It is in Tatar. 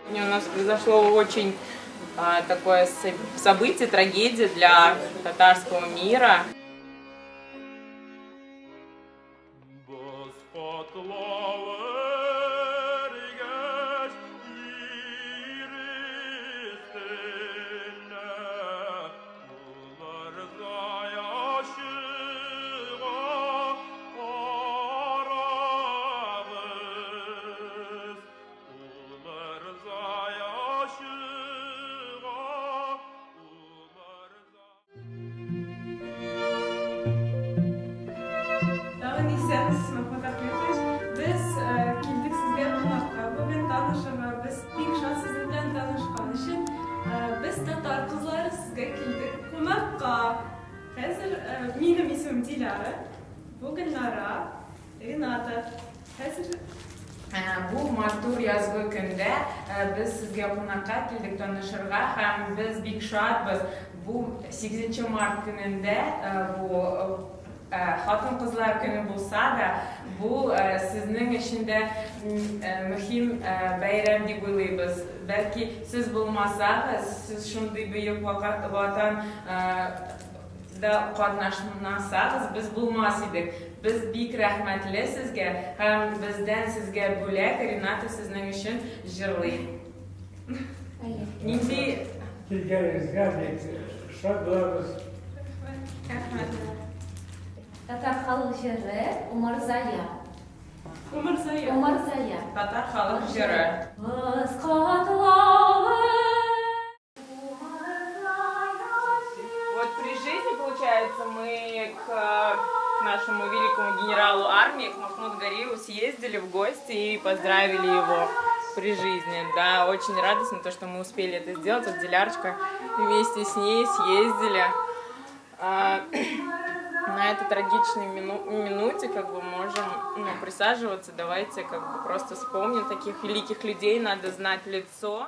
У нас произошло очень такое событие, трагедия для татарского мира. Biz keldik sizga qonaqqa. Bugün tanışırlar. Biz ilk şans sizin bilen tanışkan için biz Tatar kızlar sizga keldik qonaqqa. Hazır benim ismim Dilara. Bugün Nara, Renata. Hazır Bu Mashtur yazgı günde biz sizge qonaqqa keldik tanışırga hem biz bek şadbız. Bu 8 Mart gününde bu Hatun Kızlar Günü bulsa da bu sizin için de mühim bayram deb o'ylaymiz. Belki siz bulmasanız, siz shunday buyuk vatan da qatnashmasanız biz bulmas edik. Biz bek rahmatli sizga, ham bizdan sizga bo'lak Renata sizning uchun jırlayın. Nindi Kelganingizga xushvaqt bo'lamiz. rahmat. Tatar xalq jiri Umar Zaya. Umar Zaya. Umar Zaya. Tatar xalq jiri. Biz qatlağı. Вот при жизни, получается, мы к нашему великому генералу армии, к Махмуду Гариеву, съездили в гости и поздравили его при жизни. Да, очень радостно, то, что мы успели это сделать. Вот Дилярочка вместе с ней съездили. На этой трагичной минуте как бы можем присаживаться. Давайте как бы просто вспомним таких великих людей, надо знать в лицо.